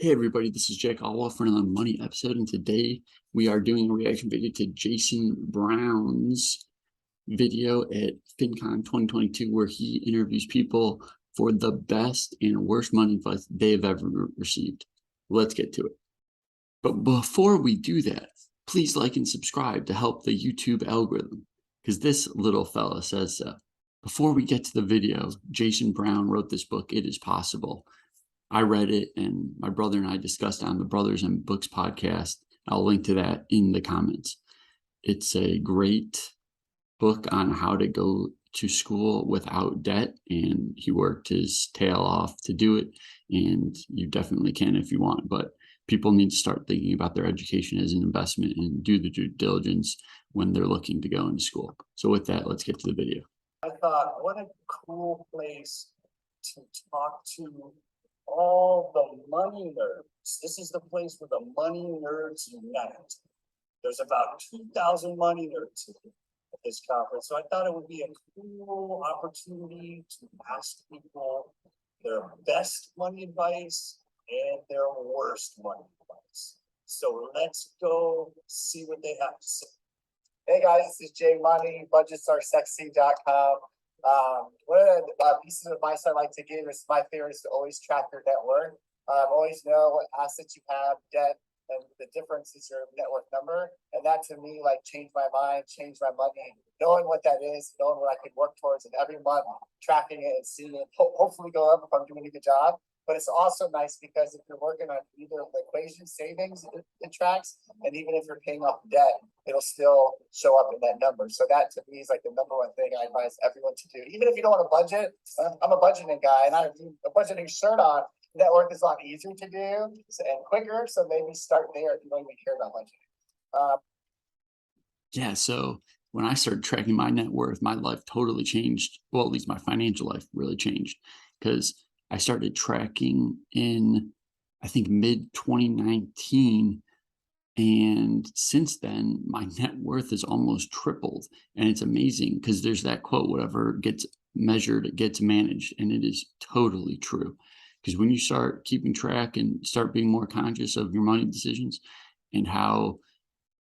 Hey everybody, this is Jake Alwell for another Money episode, and today we are doing a reaction video to Jason Brown's video at FinCon 2022, where he interviews people for the best and worst money advice they've ever received. Let's get to it. But before we do that, please like and subscribe to help the YouTube algorithm, because this little fella says so. Before we get to the video, Jason Brown wrote this book, It Is Possible. I read it, and my brother and I discussed it on the Brothers and Books podcast. I'll link to that in the comments. It's a great book on how to go to school without debt, and he worked his tail off to do it, and you definitely can if you want, but people need to start thinking about their education as an investment and do the due diligence when they're looking to go into school. So with that, let's get to the video. I thought, what a cool place to talk to all the money nerds. This is the place where the money nerds unite. There's about 2,000 money nerds at this conference. So I thought it would be a cool opportunity to ask people their best money advice and their worst money advice. So let's go see what they have to say. Hey guys, this is Jay Money, budgetsaresexy.com. One of the pieces of advice I like to give is my favorite is to always track your net worth. Always know what assets you have, debt, and the difference is your net worth number. And that to me, like, changed my mind, changed my money, knowing what that is, knowing what I could work towards, and every month tracking it and seeing it hopefully go up if I'm doing a good job. But it's also nice because if you're working on either the equation savings, it tracks, and even if you're paying off debt, it'll still show up in that number. So that to me is like the number one thing I advise everyone to do. Even if you don't want to budget, I'm a budgeting guy and I have a budgeting shirt on. Net worth is a lot easier to do and quicker. So maybe start there if you don't even care about budgeting. Yeah, so when I started tracking my net worth, my life totally changed. Well, at least my financial life really changed, because I started tracking in, I think, mid 2019. And since then, my net worth has almost tripled. And it's amazing because there's that quote, whatever gets measured, it gets managed. And it is totally true. Because when you start keeping track and start being more conscious of your money decisions and how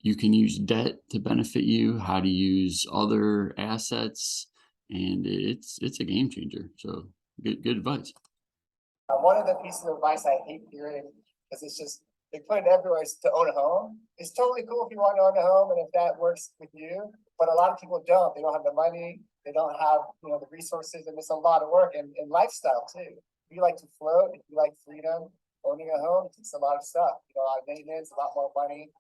you can use debt to benefit you, how to use other assets, and it's a game changer. So good advice. One of the pieces of advice I hate hearing, because it's just, they put it everywhere, is to own a home. It's totally cool if you want to own a home and if that works with you, but a lot of people don't. They don't have the money, they don't have the resources, and it's a lot of work and lifestyle too. If you like to float, if you like freedom, owning a home takes a lot of stuff, a lot of maintenance, a lot more money.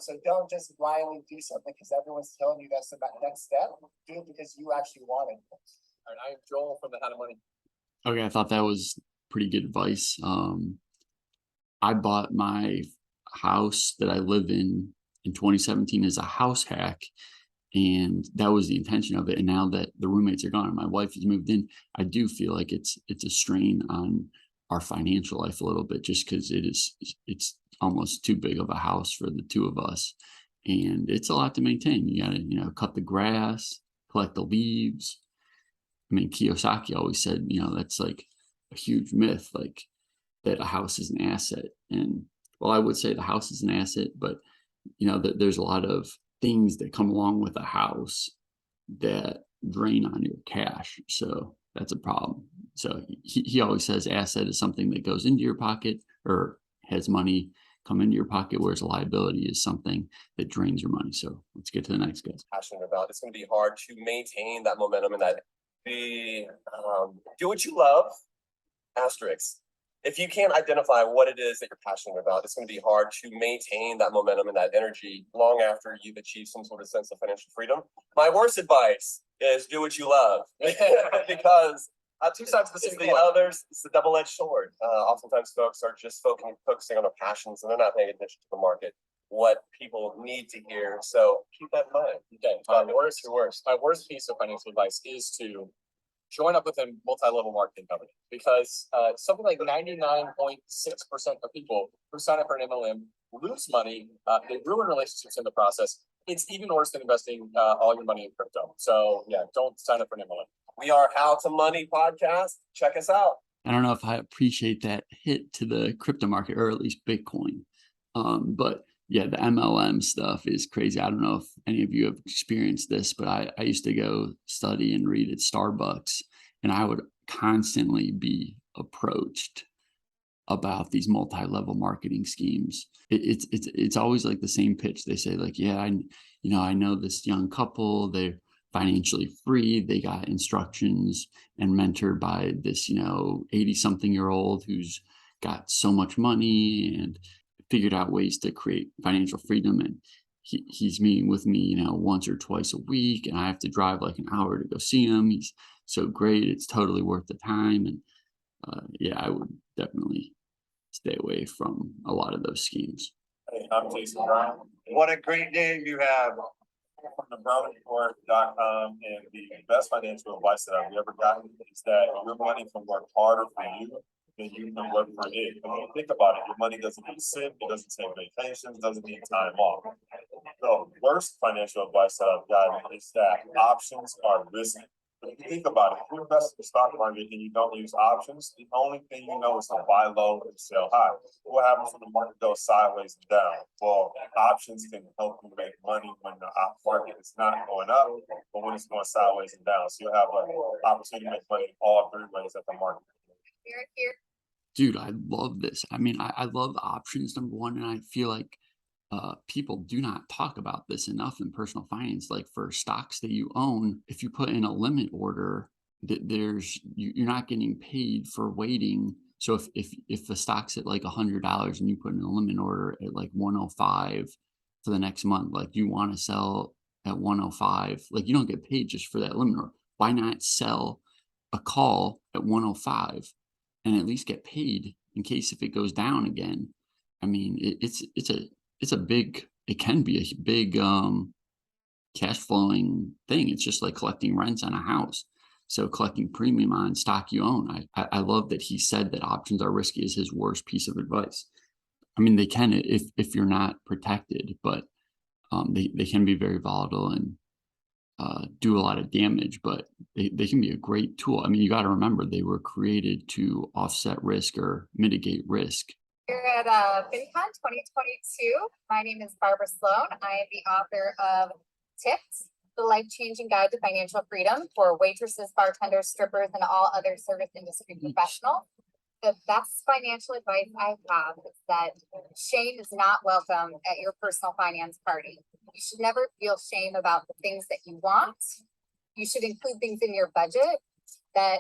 So don't just blindly do something because everyone's telling you that's the next step. Do it because you actually want it. All right, I am Joel from the How to Money. Okay, I thought that was pretty good advice. I bought my house that I live in 2017 as a house hack, and that was the intention of it. And now that the roommates are gone and my wife has moved in, I do feel like it's a strain on our financial life a little bit, just because it's almost too big of a house for the two of us, and it's a lot to maintain. You gotta cut the grass, collect the leaves. I mean, Kiyosaki always said, that's like a huge myth, like that a house is an asset. And well, I would say the house is an asset, but that there's a lot of things that come along with a house that drain on your cash. So that's a problem. So he always says asset is something that goes into your pocket or has money come into your pocket, whereas a liability is something that drains your money. So let's get to the next guy. Passionate about. It's going to be hard to maintain that momentum and that do what you love. Asterisk. If you can't identify what it is that you're passionate about, it's going to be hard to maintain that momentum and that energy long after you've achieved some sort of sense of financial freedom. My worst advice is do what you love, because two sides of the same coin. It's a double-edged sword. Oftentimes folks are just focusing on their passions and they're not paying attention to the market, what people need to hear. So keep that in mind. Okay. My worst piece of financial advice is to join up with a multi-level marketing company, because something like 99.6% of people who sign up for an MLM lose money. They ruin relationships in the process. It's even worse than investing all your money in crypto. So yeah, don't sign up for an MLM. We are How to Money podcast. Check us out. I don't know if I appreciate that hit to the crypto market, or at least Bitcoin. But yeah, the MLM stuff is crazy. I don't know if any of you have experienced this, but I used to go study and read at Starbucks, and I would constantly be approached about these multi-level marketing schemes. It's always like the same pitch. They say like, yeah, I know this young couple, they're financially free, they got instructions and mentored by this, 80 something year old who's got so much money and figured out ways to create financial freedom. And he's meeting with me, once or twice a week, and I have to drive like an hour to go see him. He's so great. It's totally worth the time. And yeah, I would definitely stay away from a lot of those schemes. Hey, I'm Jason Brown. What a great name you have. From the brownreport.com, and the best financial advice that I've ever gotten is that your money can work harder for you than you can work for it. When you think about it, your money doesn't need sick, it doesn't take vacations, doesn't need time off. The worst financial advice that I've gotten is that options are risky. But if you think about it, if you invest in the stock market and you don't use options, the only thing you know is to buy low and sell high. What happens when the market goes sideways and down? Well, options can help you make money when the market is not going up, but when it's going sideways and down. So you'll have an opportunity to make money all three ways at the market. Here. Dude, I love this. I mean, I love options, number one, and I feel like people do not talk about this enough in personal finance. Like for stocks that you own, if you put in a limit order, you're not getting paid for waiting. So if the stock's at like $100 and you put in a limit order at like 105 for the next month, like you want to sell at 105, like you don't get paid just for that limit order. Why not sell a call at 105 and at least get paid in case if it goes down again? I mean, it can be a big cash flowing thing. It's just like collecting rents on a house. So collecting premium on stock you own. I love that he said that options are risky is his worst piece of advice. I mean, they can if you're not protected, but they can be very volatile and do a lot of damage, but they can be a great tool. I mean, you got to remember they were created to offset risk or mitigate risk. Here at FinCon 2022. My name is Barbara Sloan. I am the author of Tips, the life-changing guide to financial freedom for waitresses, bartenders, strippers, and all other service industry professionals. The best financial advice I have is that shame is not welcome at your personal finance party. You should never feel shame about the things that you want. You should include things in your budget that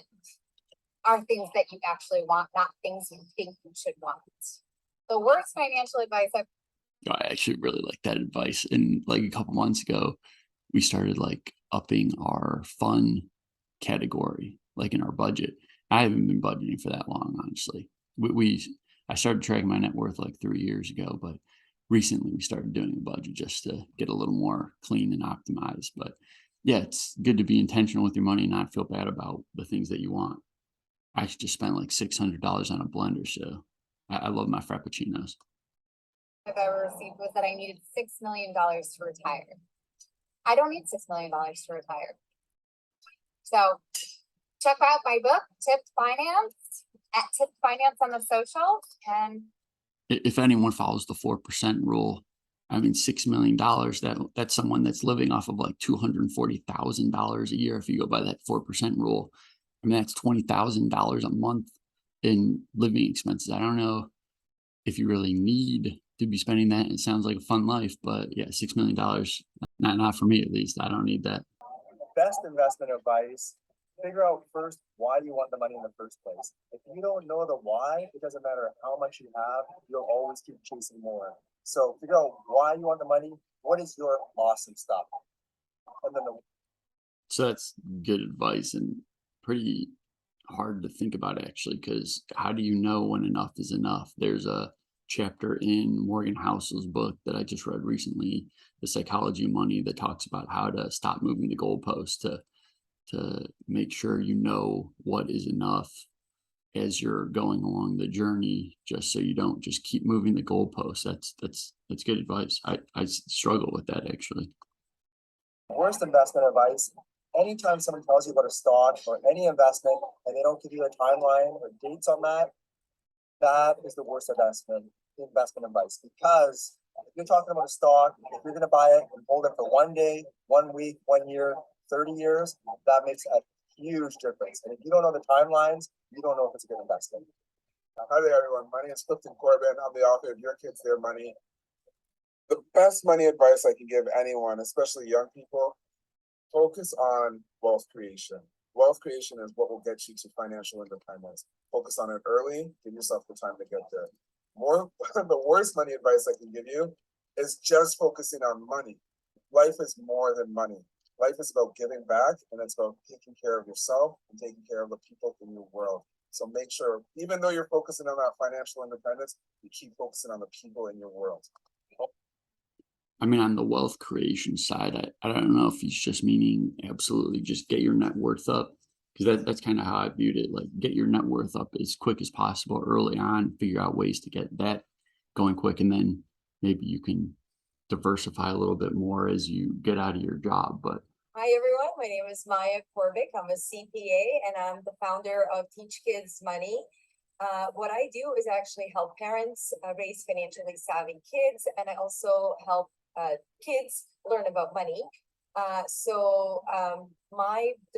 are things that you actually want, not things you think you should want. The worst financial advice I actually really like that advice. And like a couple months ago, we started like upping our fun category, like in our budget. I haven't been budgeting for that long, honestly. I started tracking my net worth like 3 years ago, but recently we started doing a budget just to get a little more clean and optimized. But yeah, it's good to be intentional with your money and not feel bad about the things that you want. I actually just spent like $600 on a blender, so I love my frappuccinos. I've ever received was that I needed $6 million to retire. I don't need $6 million to retire. So check out my book, Tipped Finance, at Tipped Finance on the social. And If anyone follows the 4% rule, I mean, $6 million, that's someone that's living off of like $240,000 a year. If you go by that 4% rule, I mean, that's $20,000 a month in living expenses. I don't know if you really need to be spending that. It sounds like a fun life, but yeah, $6 million, not for me at least. I don't need that. Best investment advice, figure out first why you want the money in the first place. If you don't know the why, it doesn't matter how much you have, you'll always keep chasing more. So figure out why you want the money. What is your awesome stuff? And then So that's good advice and pretty hard to think about actually, because how do you know when enough is enough? There's a chapter in Morgan Housel's book that I just read recently, The Psychology of Money, that talks about how to stop moving the goalpost to make sure you know what is enough as you're going along the journey, just so you don't just keep moving the goalpost. That's good advice. I struggle with that actually. worst investment advice, anytime someone tells you about a stock or any investment and they don't give you a timeline or dates on that, that is the worst investment advice. Because if you're talking about a stock, if you're gonna buy it and hold it for 1 day, 1 week, 1 year, 30 years, that makes a huge difference. And if you don't know the timelines, you don't know if it's a good investment. Hi there, everyone. My name is Clifton Corbin. I'm the author of Your Kids, Their Money. The best money advice I can give anyone, especially young people, focus on wealth creation. Wealth creation is what will get you to financial independence. Focus on it early, give yourself the time to get there. The worst money advice I can give you is just focusing on money. Life is more than money. Life is about giving back, and it's about taking care of yourself and taking care of the people in your world. So make sure, even though you're focusing on that financial independence, you keep focusing on the people in your world. I mean, on the wealth creation side, I don't know if he's just meaning absolutely just get your net worth up, because that's kind of how I viewed it. Like, get your net worth up as quick as possible early on, figure out ways to get that going quick, and then maybe you can diversify a little bit more as you get out of your job. But Hi, everyone. My name is Maya Korbic. I'm a CPA and I'm the founder of Teach Kids Money. What I do is actually help parents raise financially savvy kids, and I also help kids learn about money. The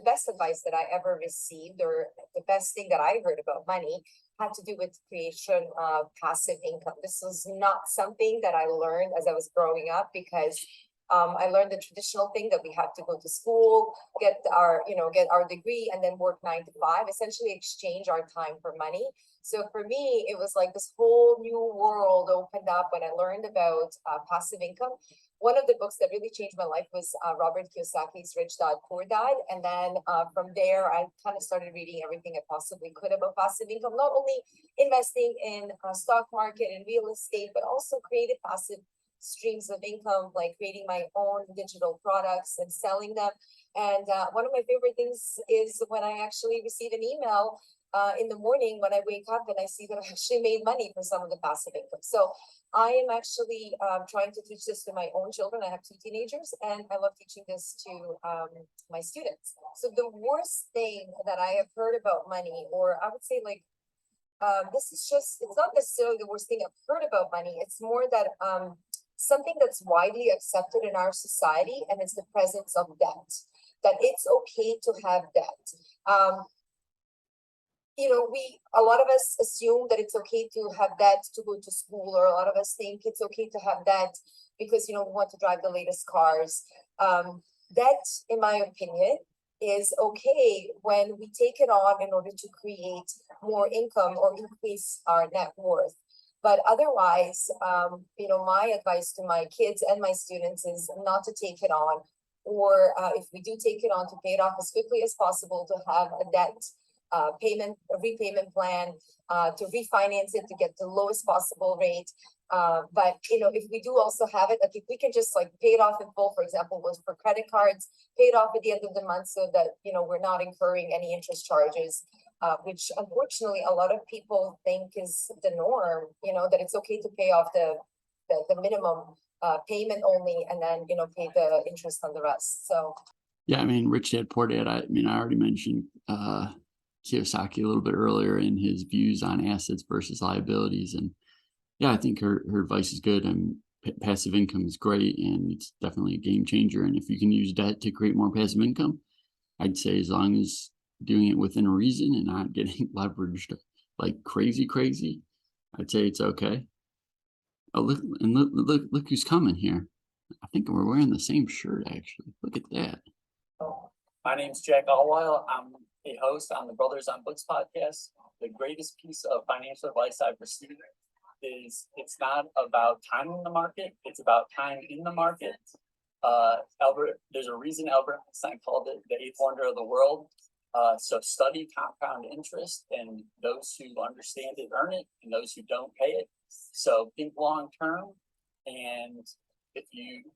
best advice that I ever received, or the best thing that I heard about money, had to do with creation of passive income. This was not something that I learned as I was growing up, because I learned the traditional thing that we have to go to school, get our degree, and then work 9 to 5, essentially exchange our time for money. So for me, it was like this whole new world opened up when I learned about passive income. One of the books that really changed my life was Robert Kiyosaki's Rich Dad, Poor Dad. And then from there, I kind of started reading everything I possibly could about passive income, not only investing in stock market and real estate, but also creative passive streams of income, like creating my own digital products and selling them. And one of my favorite things is when I actually receive an email in the morning when I wake up and I see that I actually made money from some of the passive income. So I am actually trying to teach this to my own children. I have 2 teenagers, and I love teaching this to my students. So the worst thing that I have heard about money, or I would say like, it's not necessarily the worst thing I've heard about money. It's more that something that's widely accepted in our society, and it's the presence of debt, that it's okay to have debt. A lot of us assume that it's okay to have debt to go to school, or a lot of us think it's okay to have debt because, we want to drive the latest cars. Debt, in my opinion, is okay when we take it on in order to create more income or increase our net worth. But otherwise, my advice to my kids and my students is not to take it on, or if we do take it on, to pay it off as quickly as possible, to have a debt repayment plan, to refinance it to get the lowest possible rate. But if we do also have it, like if we can just like pay it off in full, for example, was for credit cards, pay it off at the end of the month so that we're not incurring any interest charges, which unfortunately a lot of people think is the norm, that it's okay to pay off the minimum payment only, and then pay the interest on the rest. So yeah, I mean, Rich Dad Poor Dad, I already mentioned Kiyosaki a little bit earlier in his views on assets versus liabilities. And yeah, I think her advice is good, and passive income is great, and it's definitely a game changer. And if you can use debt to create more passive income, I'd say as long as doing it within reason and not getting leveraged like crazy, I'd say it's okay. Oh, look who's coming here. I think we're wearing the same shirt, actually. Look at that. My name's Jack Allweil. I'm a host on the Brothers on Books podcast. The greatest piece of financial advice I've received is it's not about timing the market, it's about time in the market. There's a reason Albert Einstein called it the eighth wonder of the world. So study compound interest, and those who understand it earn it, and those who don't pay it. So think long term, and if you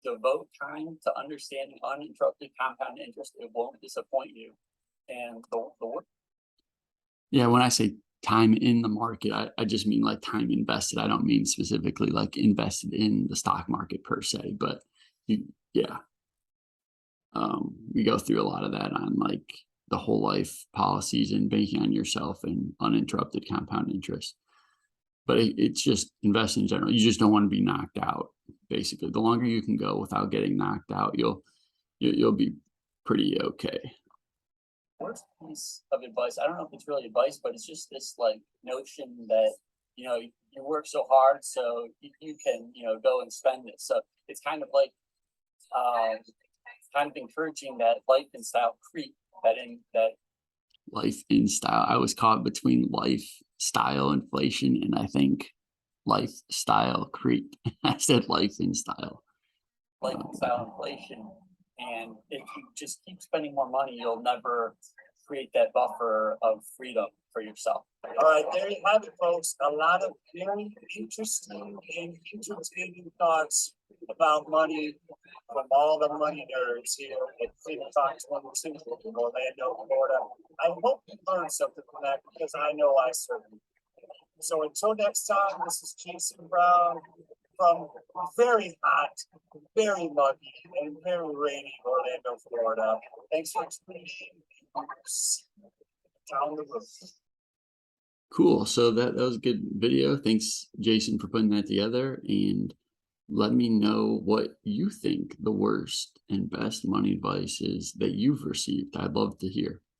devote time to understanding uninterrupted compound interest, it won't disappoint you. And the work. Yeah, when I say time in the market, I just mean like time invested. I don't mean specifically like invested in the stock market per se, but yeah. We go through a lot of that on like the whole life policies and banking on yourself and uninterrupted compound interest. But it's just investing in general. You just don't want to be knocked out. Basically, the longer you can go without getting knocked out, you'll be pretty okay. Worst piece of advice, I don't know if it's really advice, but it's just this like notion that, you know, you work so hard, so you can, you know, go and spend it. So it's kind of like, kind of encouraging that life and style creep that Life in style. I was caught between lifestyle inflation and I think lifestyle creep. I said life in style. life and style inflation. And if you just keep spending more money, you'll never create that buffer of freedom for yourself. All right, there you have it, folks. A lot of very interesting and entertaining thoughts about money from all the money nerds here at Freedom Talk 22 in Orlando, Florida. I hope you learned something from that because I know I certainly did. So until next time, this is Jason Brown from very hot, very muggy, and very rainy Orlando, Florida. Thanks for tuning in. Down the road. Cool. So that was a good video. Thanks, Jason, for putting that together. And let me know what you think the worst and best money advice is that you've received. I'd love to hear.